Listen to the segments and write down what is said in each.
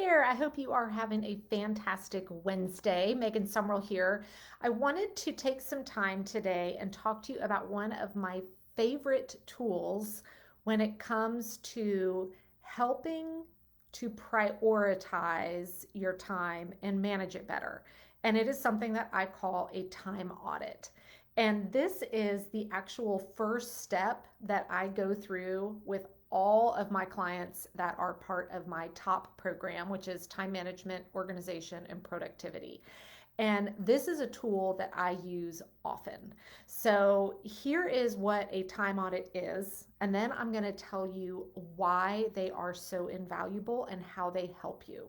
there. I hope you are having a fantastic Wednesday. Megan Summerall here. I wanted to take some time today and talk to you about one of my favorite tools when it comes to helping to prioritize your time and manage it better. And it is something that I call a time audit. And this is the actual first step that I go through with all of my clients that are part of my T.O.P program, which is time management, organization, and productivity. And this is a tool that I use often. So here is what a time audit is. And then I'm going to tell you why they are so invaluable and how they help you.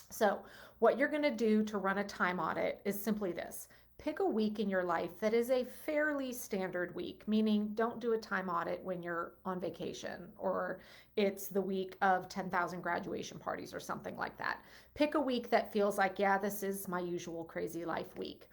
So, what you're going to do to run a time audit is simply this: pick a week in your life that is a fairly standard week, meaning don't do a time audit when you're on vacation or it's the week of 10,000 graduation parties or something like that. Pick a week that feels like, yeah, this is my usual crazy life week.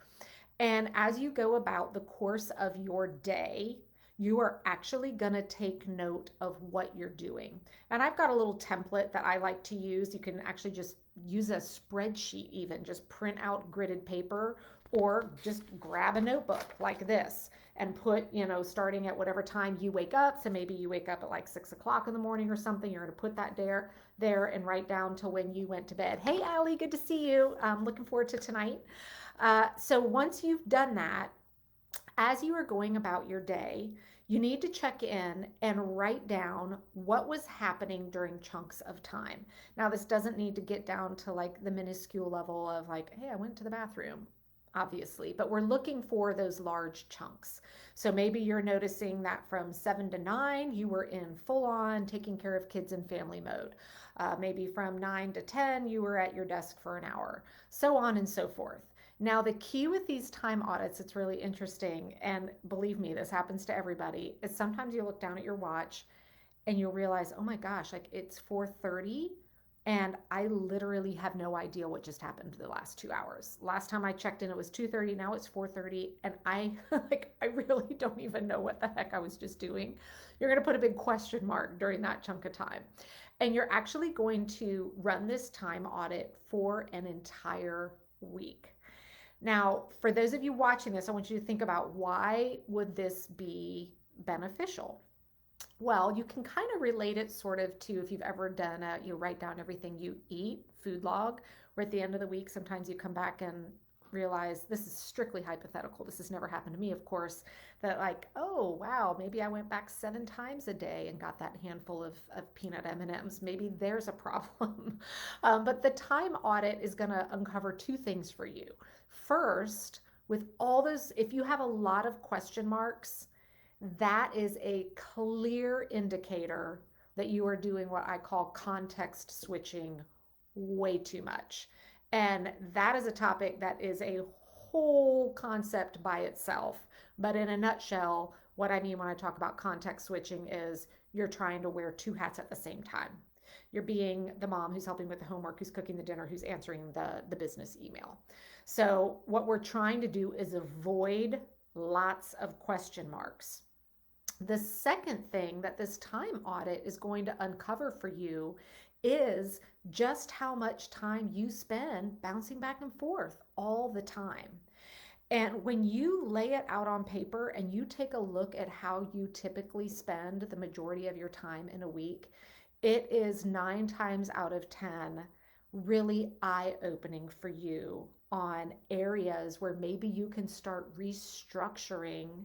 And as you go about the course of your day, you are actually going to take note of what you're doing. And I've got a little template that I like to use. You can actually just use a spreadsheet, even just print out gridded paper, or just grab a notebook like this and put, starting at whatever time you wake up. So maybe you wake up at like 6 o'clock in the morning or something. You're going to put that there and write down to when you went to bed. Hey, Allie, good to see you. I'm looking forward to tonight. So once you've done that, as you are going about your day, you need to check in and write down what was happening during chunks of time. Now, this doesn't need to get down to like the minuscule level of like, hey, I went to the bathroom, obviously, but we're looking for those large chunks. So maybe you're noticing that from 7 to 9, you were in full on taking care of kids and family mode. Maybe from 9 to 10, you were at your desk for an hour, so on and so forth. Now, the key with these time audits, it's really interesting, and believe me, this happens to everybody, is sometimes you look down at your watch and you'll realize, oh my gosh, like it's 4:30 and I literally have no idea what just happened the last 2 hours. Last time I checked in, it was 2:30, now it's 4:30, and I I really don't even know what the heck I was just doing. You're gonna put a big question mark during that chunk of time. And you're actually going to run this time audit for an entire week. Now, for those of you watching this, I want you to think about, why would this be beneficial? Well, you can kind of relate it sort of to, if you've ever done you write down everything you eat, food log, where at the end of the week, sometimes you come back and realize, this is strictly hypothetical. This has never happened to me, of course, that like, oh, wow, maybe I went back 7 times a day and got that handful of peanut M&Ms. Maybe there's a problem. But the time audit is going to uncover two things for you. First, with all those, if you have a lot of question marks, that is a clear indicator that you are doing what I call context switching way too much. And that is a topic that is a whole concept by itself. But in a nutshell, what I mean when I talk about context switching is you're trying to wear two hats at the same time. You're being the mom who's helping with the homework, who's cooking the dinner, who's answering the business email. So what we're trying to do is avoid lots of question marks. The second thing that this time audit is going to uncover for you is just how much time you spend bouncing back and forth all the time. And when you lay it out on paper and you take a look at how you typically spend the majority of your time in a week, it is 9 times out of 10 really eye-opening for you on areas where maybe you can start restructuring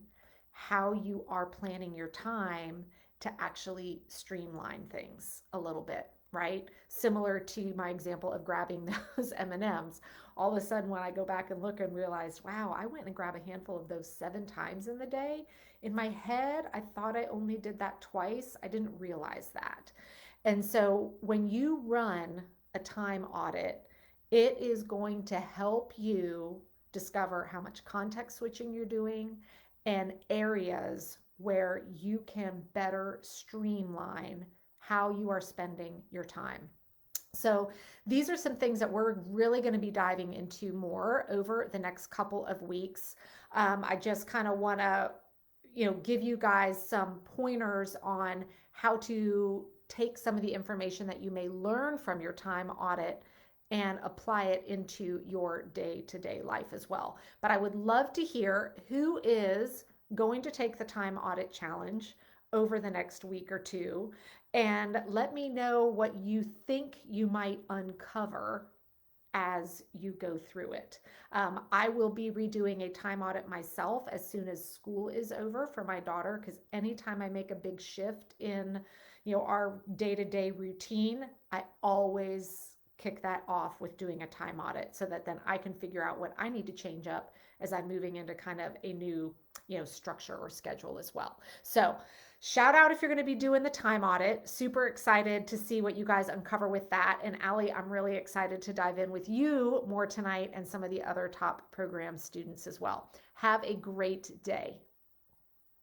how you are planning your time to actually streamline things a little bit, right? Similar to my example of grabbing those M&Ms. All of a sudden, when I go back and look and realize, wow, I went and grabbed a handful of those 7 times in the day. In my head, I thought I only did that twice. I didn't realize that. And so when you run a time audit, it is going to help you discover how much context switching you're doing and areas where you can better streamline how you are spending your time. So these are some things that we're really going to be diving into more over the next couple of weeks. I just kind of want to, give you guys some pointers on how to take some of the information that you may learn from your time audit and apply it into your day-to-day life as well. But I would love to hear who is going to take the time audit challenge over the next week or two, and let me know what you think you might uncover as you go through it. I will be redoing a time audit myself as soon as school is over for my daughter, because anytime I make a big shift in, our day-to-day routine, I always kick that off with doing a time audit so that then I can figure out what I need to change up as I'm moving into kind of a new, structure or schedule as well. So shout out if you're going to be doing the time audit. Super excited to see what you guys uncover with that. And Allie, I'm really excited to dive in with you more tonight and some of the other top program students as well. Have a great day.